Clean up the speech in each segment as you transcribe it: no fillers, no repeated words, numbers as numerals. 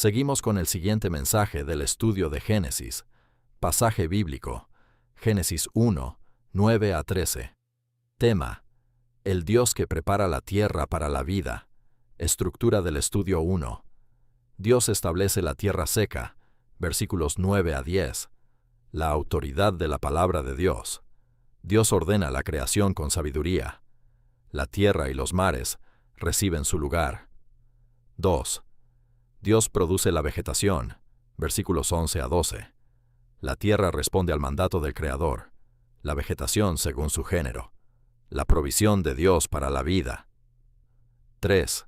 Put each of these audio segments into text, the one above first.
Seguimos con el siguiente mensaje del estudio de Génesis. Pasaje bíblico. Génesis 1, 9 a 13. Tema: el Dios que prepara la tierra para la vida. Estructura del estudio 1. Dios establece la tierra seca. Versículos 9 a 10. La autoridad de la palabra de Dios. Dios ordena la creación con sabiduría. La tierra y los mares reciben su lugar. 2. Dios produce la vegetación. Versículos 11 a 12. La tierra responde al mandato del Creador. La vegetación según su género. La provisión de Dios para la vida. 3.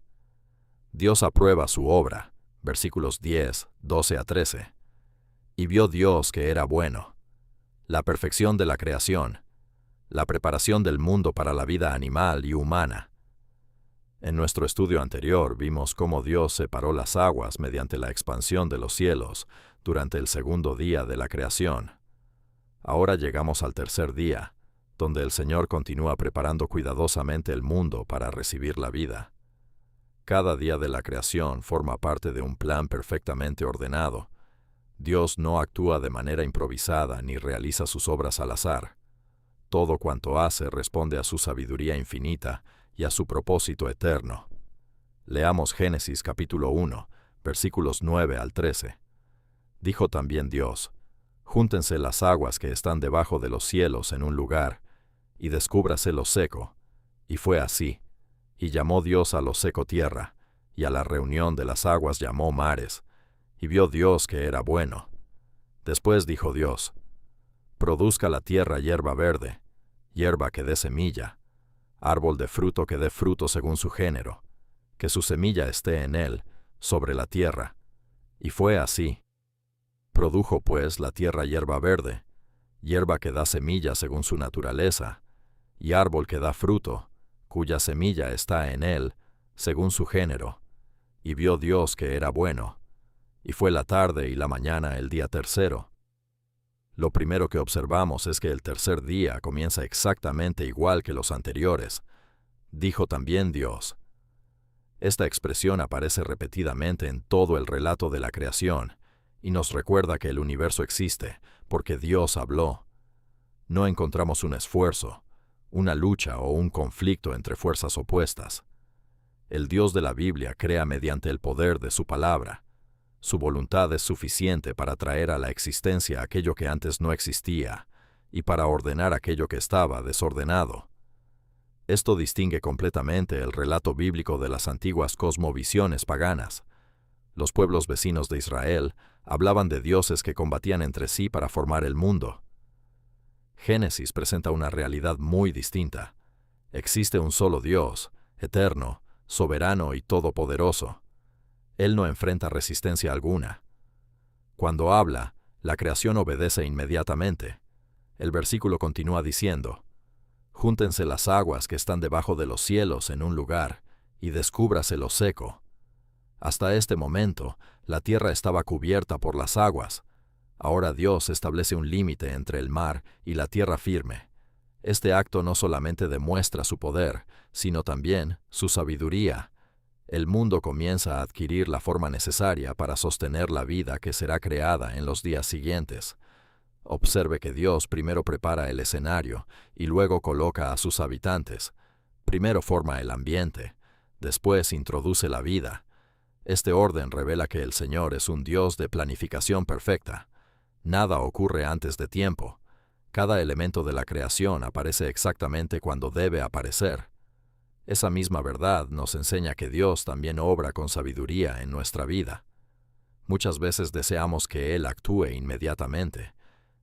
Dios aprueba su obra. Versículos 10, 12 a 13. Y vio Dios que era bueno. La perfección de la creación. La preparación del mundo para la vida animal y humana. En nuestro estudio anterior vimos cómo Dios separó las aguas mediante la expansión de los cielos durante el segundo día de la creación. Ahora llegamos al tercer día, donde el Señor continúa preparando cuidadosamente el mundo para recibir la vida. Cada día de la creación forma parte de un plan perfectamente ordenado. Dios no actúa de manera improvisada ni realiza sus obras al azar. Todo cuanto hace responde a su sabiduría infinita y a su propósito eterno. Leamos Génesis capítulo 1, versículos 9 al 13. Dijo también Dios: júntense las aguas que están debajo de los cielos en un lugar, y descúbrase lo seco. Y fue así. Y llamó Dios a lo seco tierra, y a la reunión de las aguas llamó mares. Y vio Dios que era bueno. Después dijo Dios: produzca la tierra hierba verde, hierba que dé semilla, árbol de fruto que dé fruto según su género, que su semilla esté en él, sobre la tierra. Y fue así. Produjo pues la tierra hierba verde, hierba que da semilla según su naturaleza, y árbol que da fruto, cuya semilla está en él, según su género. Y vio Dios que era bueno. Y fue la tarde y la mañana el día tercero. Lo primero que observamos es que el tercer día comienza exactamente igual que los anteriores. Dijo también Dios. Esta expresión aparece repetidamente en todo el relato de la creación, y nos recuerda que el universo existe, porque Dios habló. No encontramos un esfuerzo, una lucha o un conflicto entre fuerzas opuestas. El Dios de la Biblia crea mediante el poder de su palabra. Su voluntad es suficiente para traer a la existencia aquello que antes no existía, y para ordenar aquello que estaba desordenado. Esto distingue completamente el relato bíblico de las antiguas cosmovisiones paganas. Los pueblos vecinos de Israel hablaban de dioses que combatían entre sí para formar el mundo. Génesis presenta una realidad muy distinta. Existe un solo Dios, eterno, soberano y todopoderoso. Él no enfrenta resistencia alguna. Cuando habla, la creación obedece inmediatamente. El versículo continúa diciendo: júntense las aguas que están debajo de los cielos en un lugar, y descúbrase lo seco. Hasta este momento, la tierra estaba cubierta por las aguas. Ahora Dios establece un límite entre el mar y la tierra firme. Este acto no solamente demuestra su poder, sino también su sabiduría. El mundo comienza a adquirir la forma necesaria para sostener la vida que será creada en los días siguientes. Observe que Dios primero prepara el escenario y luego coloca a sus habitantes. Primero forma el ambiente, después introduce la vida. Este orden revela que el Señor es un Dios de planificación perfecta. Nada ocurre antes de tiempo. Cada elemento de la creación aparece exactamente cuando debe aparecer. Esa misma verdad nos enseña que Dios también obra con sabiduría en nuestra vida. Muchas veces deseamos que Él actúe inmediatamente,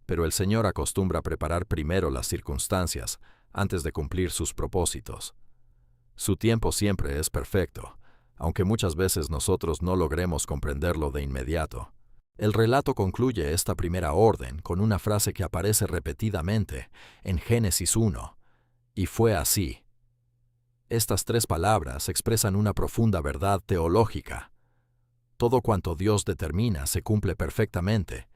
pero el Señor acostumbra preparar primero las circunstancias antes de cumplir sus propósitos. Su tiempo siempre es perfecto, aunque muchas veces nosotros no logremos comprenderlo de inmediato. El relato concluye esta primera orden con una frase que aparece repetidamente en Génesis 1. Y fue así. Estas tres palabras expresan una profunda verdad teológica. Todo cuanto Dios determina se cumple perfectamente.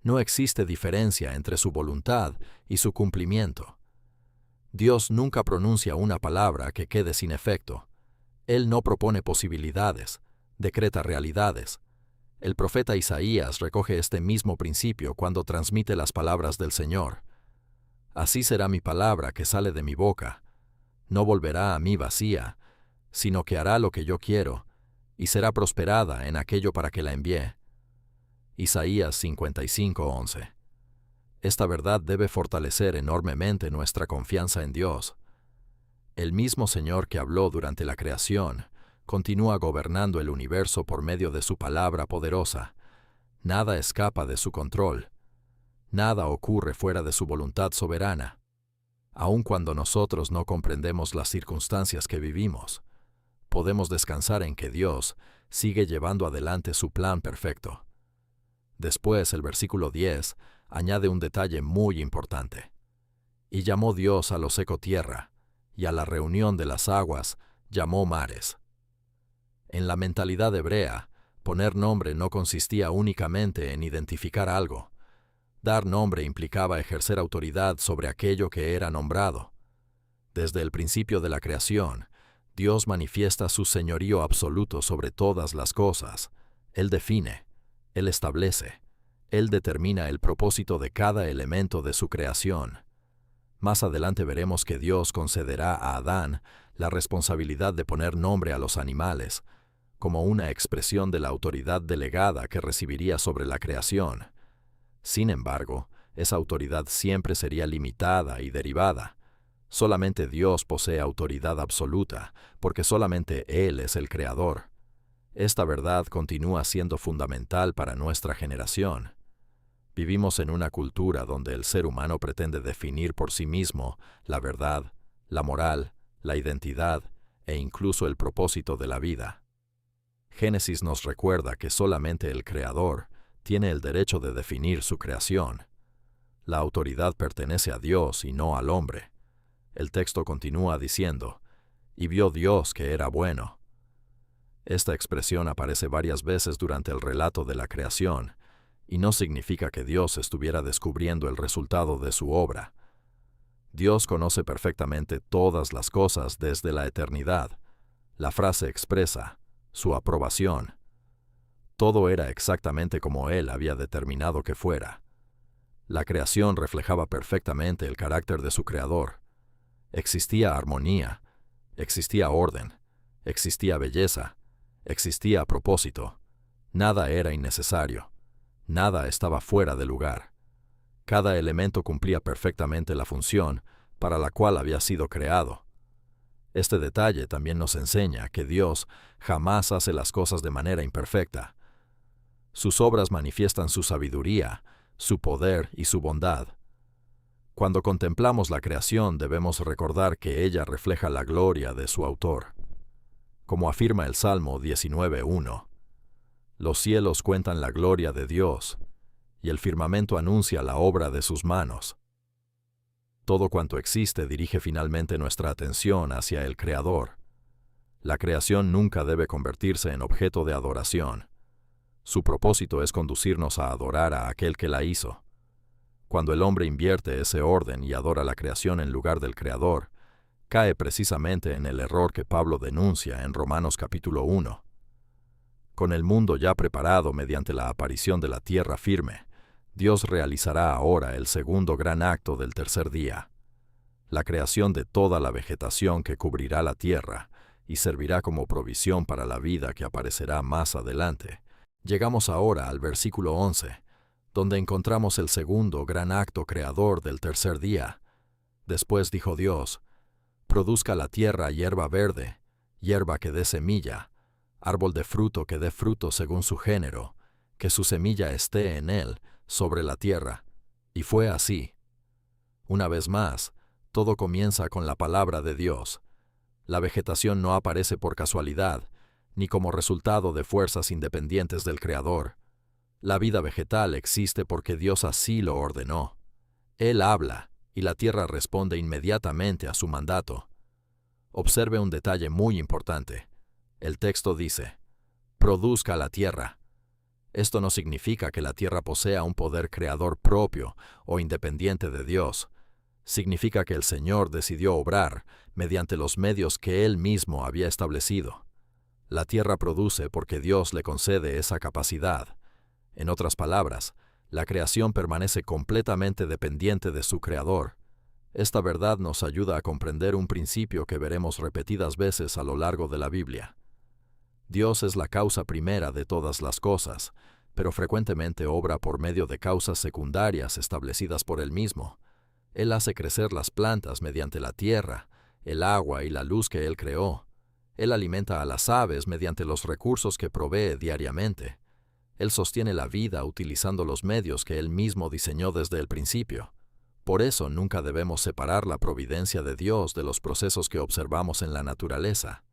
No existe diferencia entre su voluntad y su cumplimiento. Dios nunca pronuncia una palabra que quede sin efecto. Él no propone posibilidades, decreta realidades. El profeta Isaías recoge este mismo principio cuando transmite las palabras del Señor. Así será mi palabra que sale de mi boca. No volverá a mí vacía, sino que hará lo que yo quiero, y será prosperada en aquello para que la envié. Isaías 55:11. Esta verdad debe fortalecer enormemente nuestra confianza en Dios. El mismo Señor que habló durante la creación continúa gobernando el universo por medio de su palabra poderosa. Nada escapa de su control. Nada ocurre fuera de su voluntad soberana. Aun cuando nosotros no comprendemos las circunstancias que vivimos, podemos descansar en que Dios sigue llevando adelante su plan perfecto. Después, el versículo 10 añade un detalle muy importante. Y llamó Dios a lo seco tierra, y a la reunión de las aguas llamó mares. En la mentalidad hebrea, poner nombre no consistía únicamente en identificar algo. Dar nombre implicaba ejercer autoridad sobre aquello que era nombrado. Desde el principio de la creación, Dios manifiesta su señorío absoluto sobre todas las cosas. Él define, Él establece, Él determina el propósito de cada elemento de su creación. Más adelante veremos que Dios concederá a Adán la responsabilidad de poner nombre a los animales, como una expresión de la autoridad delegada que recibiría sobre la creación. Sin embargo, esa autoridad siempre sería limitada y derivada. Solamente Dios posee autoridad absoluta, porque solamente Él es el Creador. Esta verdad continúa siendo fundamental para nuestra generación. Vivimos en una cultura donde el ser humano pretende definir por sí mismo la verdad, la moral, la identidad e incluso el propósito de la vida. Génesis nos recuerda que solamente el Creador tiene el derecho de definir su creación. La autoridad pertenece a Dios y no al hombre. El texto continúa diciendo, «Y vio Dios que era bueno». Esta expresión aparece varias veces durante el relato de la creación, y no significa que Dios estuviera descubriendo el resultado de su obra. Dios conoce perfectamente todas las cosas desde la eternidad. La frase expresa su aprobación. Todo era exactamente como Él había determinado que fuera. La creación reflejaba perfectamente el carácter de su Creador. Existía armonía, existía orden, existía belleza, existía propósito. Nada era innecesario. Nada estaba fuera de lugar. Cada elemento cumplía perfectamente la función para la cual había sido creado. Este detalle también nos enseña que Dios jamás hace las cosas de manera imperfecta. Sus obras manifiestan su sabiduría, su poder y su bondad. Cuando contemplamos la creación debemos recordar que ella refleja la gloria de su autor. Como afirma el Salmo 19:1, «Los cielos cuentan la gloria de Dios, y el firmamento anuncia la obra de sus manos». Todo cuanto existe dirige finalmente nuestra atención hacia el Creador. La creación nunca debe convertirse en objeto de adoración. Su propósito es conducirnos a adorar a aquel que la hizo. Cuando el hombre invierte ese orden y adora la creación en lugar del Creador, cae precisamente en el error que Pablo denuncia en Romanos capítulo 1. Con el mundo ya preparado mediante la aparición de la tierra firme, Dios realizará ahora el segundo gran acto del tercer día, la creación de toda la vegetación que cubrirá la tierra y servirá como provisión para la vida que aparecerá más adelante. Llegamos ahora al versículo 11, donde encontramos el segundo gran acto creador del tercer día. Después dijo Dios, «Produzca la tierra hierba verde, hierba que dé semilla, árbol de fruto que dé fruto según su género, que su semilla esté en él, sobre la tierra». Y fue así. Una vez más, todo comienza con la palabra de Dios. La vegetación no aparece por casualidad, ni como resultado de fuerzas independientes del Creador. La vida vegetal existe porque Dios así lo ordenó. Él habla, y la tierra responde inmediatamente a su mandato. Observe un detalle muy importante. El texto dice, «Produzca la tierra». Esto no significa que la tierra posea un poder creador propio o independiente de Dios. Significa que el Señor decidió obrar mediante los medios que Él mismo había establecido. La tierra produce porque Dios le concede esa capacidad. En otras palabras, la creación permanece completamente dependiente de su Creador. Esta verdad nos ayuda a comprender un principio que veremos repetidas veces a lo largo de la Biblia. Dios es la causa primera de todas las cosas, pero frecuentemente obra por medio de causas secundarias establecidas por Él mismo. Él hace crecer las plantas mediante la tierra, el agua y la luz que Él creó. Él alimenta a las aves mediante los recursos que provee diariamente. Él sostiene la vida utilizando los medios que Él mismo diseñó desde el principio. Por eso nunca debemos separar la providencia de Dios de los procesos que observamos en la naturaleza.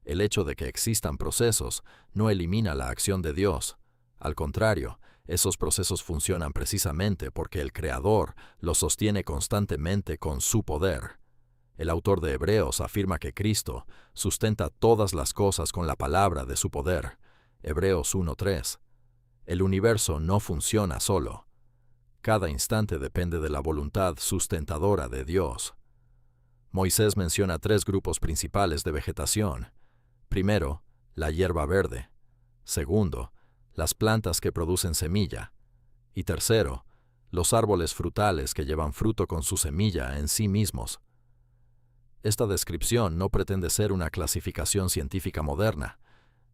El hecho de que existan procesos no elimina la acción de Dios. Al contrario, esos procesos funcionan precisamente porque el Creador los sostiene constantemente con su poder. El autor de Hebreos afirma que Cristo sustenta todas las cosas con la palabra de su poder. Hebreos 1:3. El universo no funciona solo. Cada instante depende de la voluntad sustentadora de Dios. Moisés menciona 3 grupos principales de vegetación. Primero, la hierba verde. Segundo, las plantas que producen semilla. Y tercero, los árboles frutales que llevan fruto con su semilla en sí mismos. Esta descripción no pretende ser una clasificación científica moderna,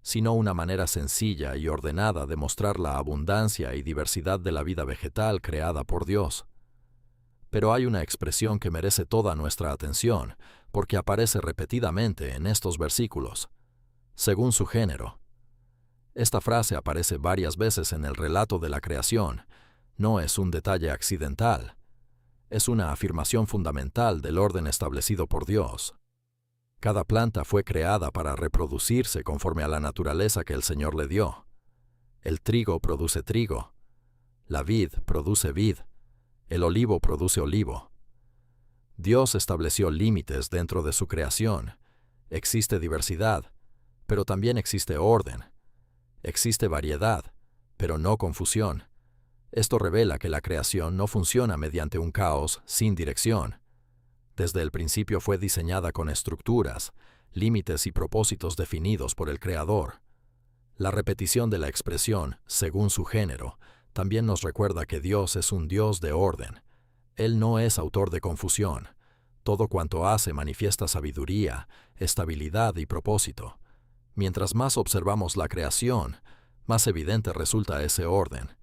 sino una manera sencilla y ordenada de mostrar la abundancia y diversidad de la vida vegetal creada por Dios. Pero hay una expresión que merece toda nuestra atención, porque aparece repetidamente en estos versículos. Según su género. Esta frase aparece varias veces en el relato de la creación. No es un detalle accidental. Es una afirmación fundamental del orden establecido por Dios. Cada planta fue creada para reproducirse conforme a la naturaleza que el Señor le dio. El trigo produce trigo. La vid produce vid. El olivo produce olivo. Dios estableció límites dentro de su creación. Existe diversidad, pero también existe orden. Existe variedad, pero no confusión. Esto revela que la creación no funciona mediante un caos sin dirección. Desde el principio fue diseñada con estructuras, límites y propósitos definidos por el Creador. La repetición de la expresión, según su género, también nos recuerda que Dios es un Dios de orden. Él no es autor de confusión. Todo cuanto hace manifiesta sabiduría, estabilidad y propósito. Mientras más observamos la creación, más evidente resulta ese orden.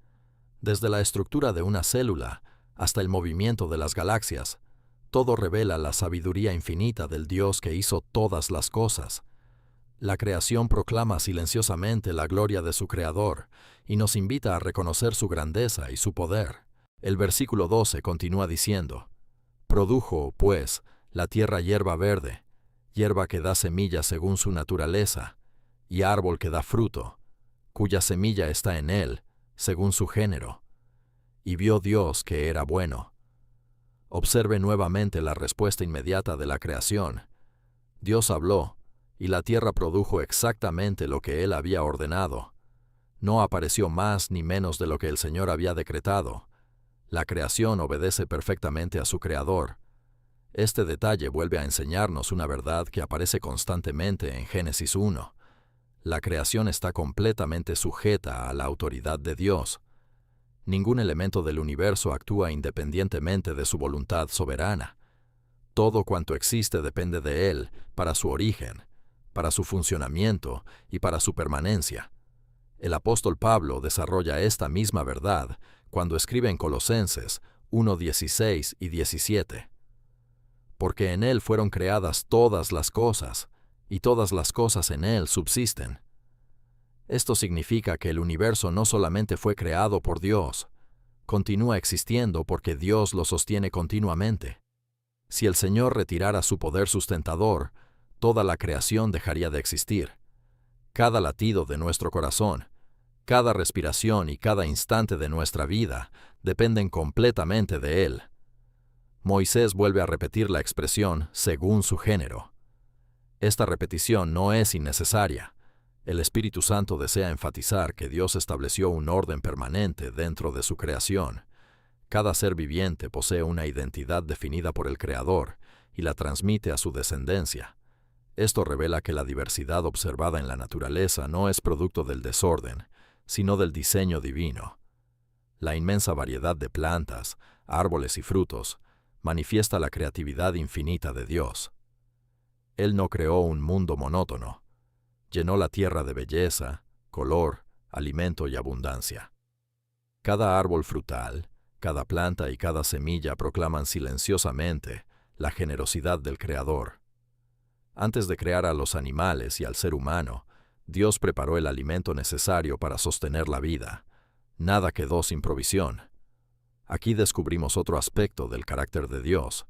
Desde la estructura de una célula hasta el movimiento de las galaxias, todo revela la sabiduría infinita del Dios que hizo todas las cosas. La creación proclama silenciosamente la gloria de su Creador y nos invita a reconocer su grandeza y su poder. El versículo 12 continúa diciendo: Produjo, pues, la tierra hierba verde, hierba que da semilla según su naturaleza, y árbol que da fruto, cuya semilla está en él, según su género. Y vio Dios que era bueno. Observe nuevamente la respuesta inmediata de la creación. Dios habló, y la tierra produjo exactamente lo que Él había ordenado. No apareció más ni menos de lo que el Señor había decretado. La creación obedece perfectamente a su Creador. Este detalle vuelve a enseñarnos una verdad que aparece constantemente en Génesis 1. La creación está completamente sujeta a la autoridad de Dios. Ningún elemento del universo actúa independientemente de su voluntad soberana. Todo cuanto existe depende de Él para su origen, para su funcionamiento y para su permanencia. El apóstol Pablo desarrolla esta misma verdad cuando escribe en Colosenses 1:16 y 17. Porque en Él fueron creadas todas las cosas, y todas las cosas en Él subsisten. Esto significa que el universo no solamente fue creado por Dios, continúa existiendo porque Dios lo sostiene continuamente. Si el Señor retirara su poder sustentador, toda la creación dejaría de existir. Cada latido de nuestro corazón, cada respiración y cada instante de nuestra vida dependen completamente de Él. Moisés vuelve a repetir la expresión según su género. Esta repetición no es innecesaria. El Espíritu Santo desea enfatizar que Dios estableció un orden permanente dentro de su creación. Cada ser viviente posee una identidad definida por el Creador y la transmite a su descendencia. Esto revela que la diversidad observada en la naturaleza no es producto del desorden, sino del diseño divino. La inmensa variedad de plantas, árboles y frutos manifiesta la creatividad infinita de Dios. Él no creó un mundo monótono. Llenó la tierra de belleza, color, alimento y abundancia. Cada árbol frutal, cada planta y cada semilla proclaman silenciosamente la generosidad del Creador. Antes de crear a los animales y al ser humano, Dios preparó el alimento necesario para sostener la vida. Nada quedó sin provisión. Aquí descubrimos otro aspecto del carácter de Dios.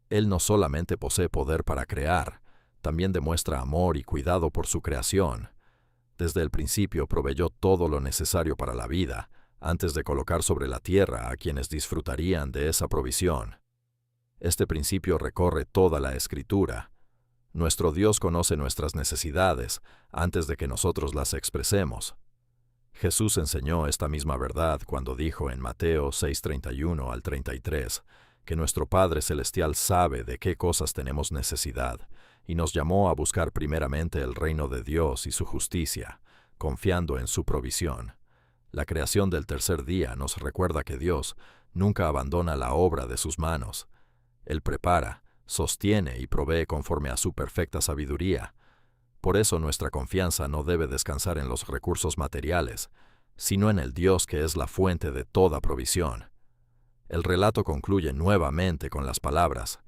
Él no solamente posee poder para crear, también demuestra amor y cuidado por su creación. Desde el principio proveyó todo lo necesario para la vida, antes de colocar sobre la tierra a quienes disfrutarían de esa provisión. Este principio recorre toda la Escritura. Nuestro Dios conoce nuestras necesidades antes de que nosotros las expresemos. Jesús enseñó esta misma verdad cuando dijo en Mateo 6:31 al 33, que nuestro Padre Celestial sabe de qué cosas tenemos necesidad, y nos llamó a buscar primeramente el reino de Dios y su justicia, confiando en su provisión. La creación del tercer día nos recuerda que Dios nunca abandona la obra de sus manos. Él prepara, sostiene y provee conforme a su perfecta sabiduría. Por eso nuestra confianza no debe descansar en los recursos materiales, sino en el Dios que es la fuente de toda provisión. El relato concluye nuevamente con las palabras,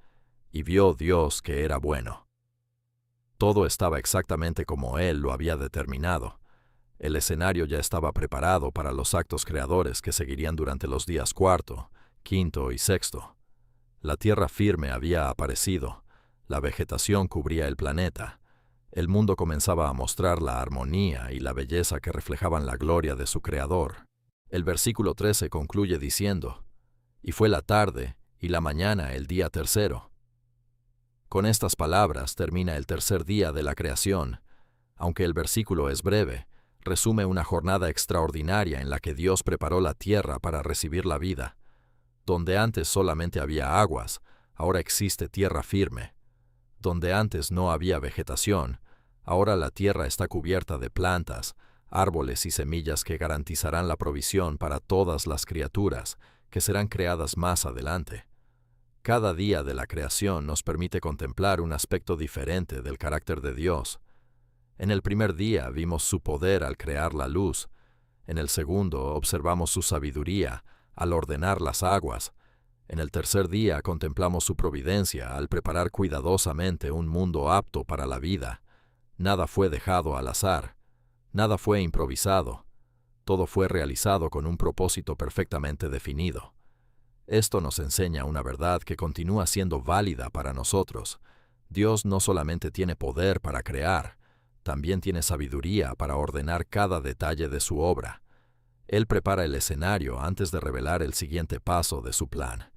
«Y vio Dios que era bueno». Todo estaba exactamente como Él lo había determinado. El escenario ya estaba preparado para los actos creadores que seguirían durante los días cuarto, quinto y sexto. La tierra firme había aparecido, la vegetación cubría el planeta. El mundo comenzaba a mostrar la armonía y la belleza que reflejaban la gloria de su Creador. El versículo 13 concluye diciendo, «Y fue la tarde y la mañana el día tercero». Con estas palabras termina el tercer día de la creación. Aunque el versículo es breve, resume una jornada extraordinaria en la que Dios preparó la tierra para recibir la vida. Donde antes solamente había aguas, ahora existe tierra firme. Donde antes no había vegetación, ahora la tierra está cubierta de plantas, árboles y semillas que garantizarán la provisión para todas las criaturas que serán creadas más adelante. Cada día de la creación nos permite contemplar un aspecto diferente del carácter de Dios. En el primer día vimos su poder al crear la luz. En el segundo observamos su sabiduría al ordenar las aguas. En el tercer día contemplamos su providencia al preparar cuidadosamente un mundo apto para la vida. Nada fue dejado al azar. Nada fue improvisado. Todo fue realizado con un propósito perfectamente definido. Esto nos enseña una verdad que continúa siendo válida para nosotros. Dios no solamente tiene poder para crear, también tiene sabiduría para ordenar cada detalle de su obra. Él prepara el escenario antes de revelar el siguiente paso de su plan.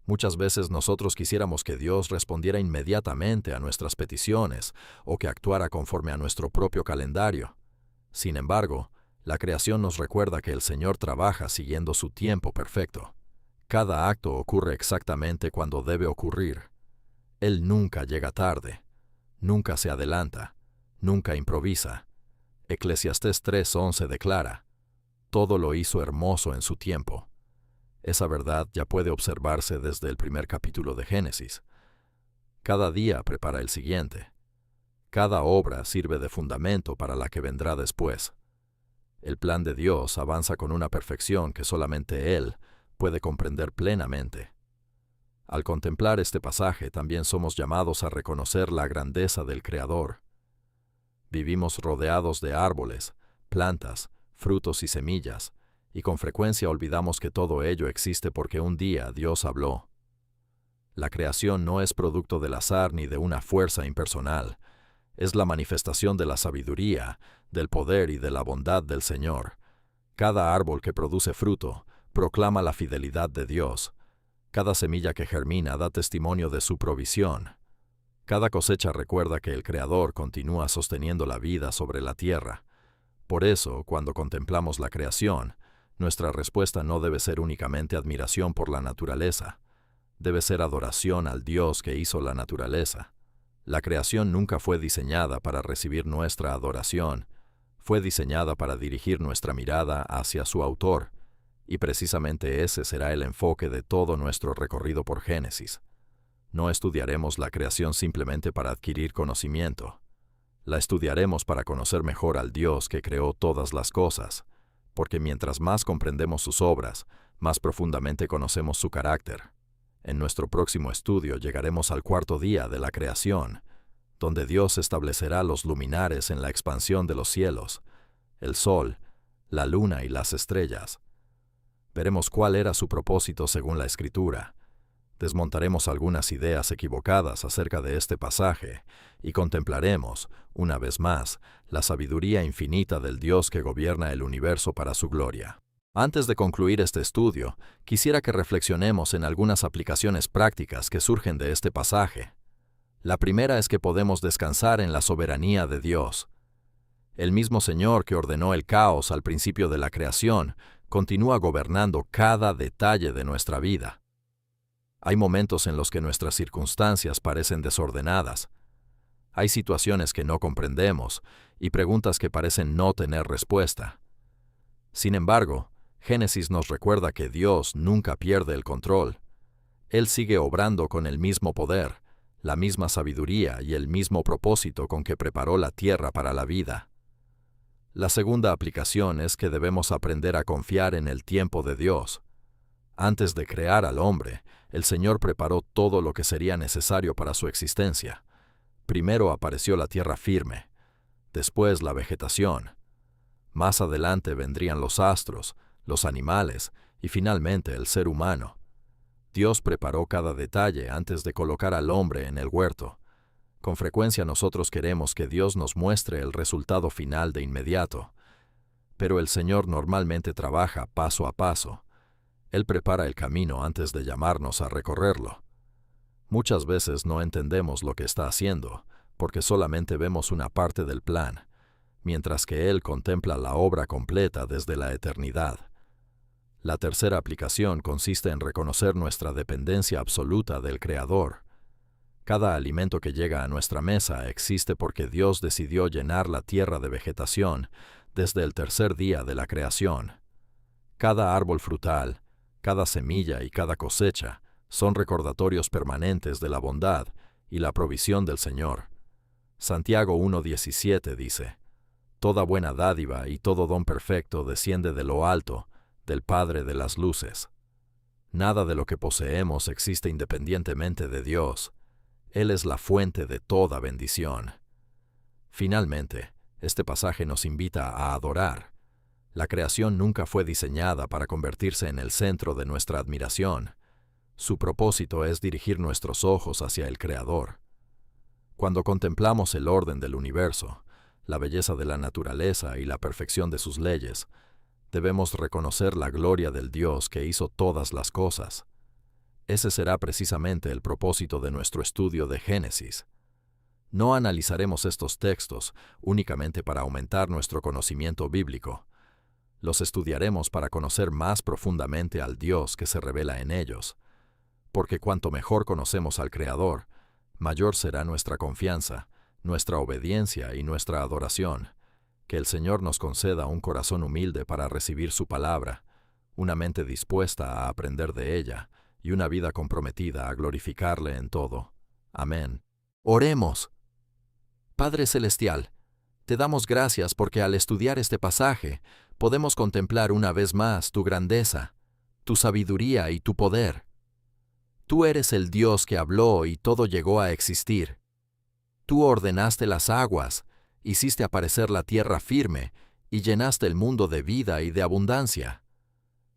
Muchas veces nosotros quisiéramos que Dios respondiera inmediatamente a nuestras peticiones o que actuara conforme a nuestro propio calendario. Sin embargo, la creación nos recuerda que el Señor trabaja siguiendo su tiempo perfecto. Cada acto ocurre exactamente cuando debe ocurrir. Él nunca llega tarde, nunca se adelanta, nunca improvisa. Eclesiastés 3:11 declara, «Todo lo hizo hermoso en su tiempo». Esa verdad ya puede observarse desde el primer capítulo de Génesis. Cada día prepara el siguiente. Cada obra sirve de fundamento para la que vendrá después. El plan de Dios avanza con una perfección que solamente Él puede comprender plenamente. Al contemplar este pasaje también somos llamados a reconocer la grandeza del Creador. Vivimos rodeados de árboles, plantas, frutos y semillas, y con frecuencia olvidamos que todo ello existe porque un día Dios habló. La creación no es producto del azar ni de una fuerza impersonal. Es la manifestación de la sabiduría, del poder y de la bondad del Señor. Cada árbol que produce fruto proclama la fidelidad de Dios. Cada semilla que germina da testimonio de su provisión. Cada cosecha recuerda que el Creador continúa sosteniendo la vida sobre la tierra. Por eso, cuando contemplamos la creación, nuestra respuesta no debe ser únicamente admiración por la naturaleza. Debe ser adoración al Dios que hizo la naturaleza. La creación nunca fue diseñada para recibir nuestra adoración, fue diseñada para dirigir nuestra mirada hacia su autor, y precisamente ese será el enfoque de todo nuestro recorrido por Génesis. No estudiaremos la creación simplemente para adquirir conocimiento. La estudiaremos para conocer mejor al Dios que creó todas las cosas, porque mientras más comprendemos sus obras, más profundamente conocemos su carácter. En nuestro próximo estudio llegaremos al cuarto día de la creación, donde Dios establecerá los luminares en la expansión de los cielos, el sol, la luna y las estrellas. Veremos cuál era su propósito según la Escritura. Desmontaremos algunas ideas equivocadas acerca de este pasaje y contemplaremos, una vez más, la sabiduría infinita del Dios que gobierna el universo para su gloria. Antes de concluir este estudio, quisiera que reflexionemos en algunas aplicaciones prácticas que surgen de este pasaje. La primera es que podemos descansar en la soberanía de Dios. El mismo Señor que ordenó el caos al principio de la creación, continúa gobernando cada detalle de nuestra vida. Hay momentos en los que nuestras circunstancias parecen desordenadas. Hay situaciones que no comprendemos y preguntas que parecen no tener respuesta. Sin embargo, Génesis nos recuerda que Dios nunca pierde el control. Él sigue obrando con el mismo poder, la misma sabiduría y el mismo propósito con que preparó la tierra para la vida. La segunda aplicación es que debemos aprender a confiar en el tiempo de Dios. Antes de crear al hombre, el Señor preparó todo lo que sería necesario para su existencia. Primero apareció la tierra firme, después la vegetación. Más adelante vendrían los astros, los animales y finalmente el ser humano. Dios preparó cada detalle antes de colocar al hombre en el huerto. Con frecuencia nosotros queremos que Dios nos muestre el resultado final de inmediato, pero el Señor normalmente trabaja paso a paso. Él prepara el camino antes de llamarnos a recorrerlo. Muchas veces no entendemos lo que está haciendo, porque solamente vemos una parte del plan, mientras que Él contempla la obra completa desde la eternidad. La tercera aplicación consiste en reconocer nuestra dependencia absoluta del Creador. Cada alimento que llega a nuestra mesa existe porque Dios decidió llenar la tierra de vegetación desde el tercer día de la creación. Cada árbol frutal, cada semilla y cada cosecha son recordatorios permanentes de la bondad y la provisión del Señor. Santiago 1:17 dice: Toda buena dádiva y todo don perfecto desciende de lo alto, del Padre de las luces. Nada de lo que poseemos existe independientemente de Dios. Él es la fuente de toda bendición. Finalmente, este pasaje nos invita a adorar. La creación nunca fue diseñada para convertirse en el centro de nuestra admiración. Su propósito es dirigir nuestros ojos hacia el Creador. Cuando contemplamos el orden del universo, la belleza de la naturaleza y la perfección de sus leyes, debemos reconocer la gloria del Dios que hizo todas las cosas. Ese será precisamente el propósito de nuestro estudio de Génesis. No analizaremos estos textos únicamente para aumentar nuestro conocimiento bíblico. Los estudiaremos para conocer más profundamente al Dios que se revela en ellos, porque cuanto mejor conocemos al Creador, mayor será nuestra confianza, nuestra obediencia y nuestra adoración. Que el Señor nos conceda un corazón humilde para recibir su palabra, una mente dispuesta a aprender de ella y una vida comprometida a glorificarle en todo. Amén. Oremos. Padre Celestial, te damos gracias porque al estudiar este pasaje podemos contemplar una vez más tu grandeza, tu sabiduría y tu poder. Tú eres el Dios que habló y todo llegó a existir. Tú ordenaste las aguas, hiciste aparecer la tierra firme y llenaste el mundo de vida y de abundancia.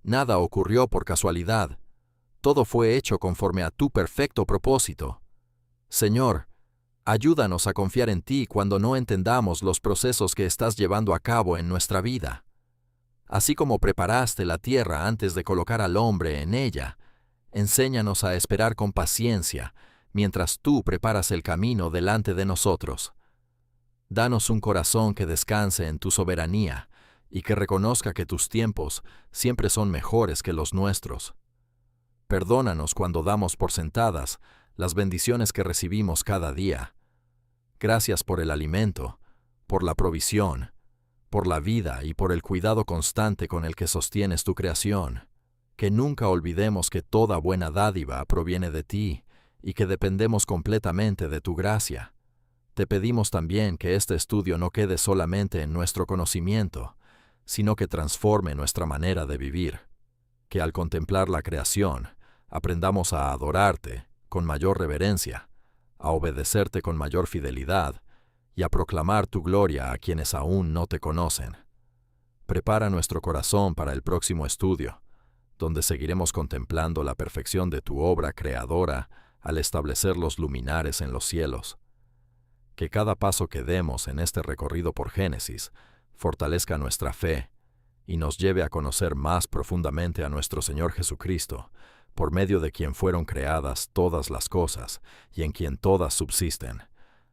Nada ocurrió por casualidad. Todo fue hecho conforme a tu perfecto propósito. Señor, ayúdanos a confiar en ti cuando no entendamos los procesos que estás llevando a cabo en nuestra vida. Así como preparaste la tierra antes de colocar al hombre en ella, enséñanos a esperar con paciencia mientras tú preparas el camino delante de nosotros. Danos un corazón que descanse en tu soberanía y que reconozca que tus tiempos siempre son mejores que los nuestros. Perdónanos cuando damos por sentadas las bendiciones que recibimos cada día. Gracias por el alimento, por la provisión, por la vida y por el cuidado constante con el que sostienes tu creación. Que nunca olvidemos que toda buena dádiva proviene de ti y que dependemos completamente de tu gracia. Te pedimos también que este estudio no quede solamente en nuestro conocimiento, sino que transforme nuestra manera de vivir. Que al contemplar la creación, aprendamos a adorarte con mayor reverencia, a obedecerte con mayor fidelidad y a proclamar tu gloria a quienes aún no te conocen. Prepara nuestro corazón para el próximo estudio, donde seguiremos contemplando la perfección de tu obra creadora al establecer los luminares en los cielos. Que cada paso que demos en este recorrido por Génesis fortalezca nuestra fe y nos lleve a conocer más profundamente a nuestro Señor Jesucristo, por medio de quien fueron creadas todas las cosas y en quien todas subsisten.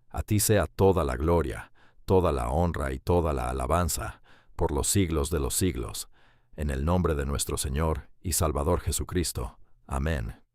A ti sea toda la gloria, toda la honra y toda la alabanza, por los siglos de los siglos, en el nombre de nuestro Señor y Salvador Jesucristo. Amén.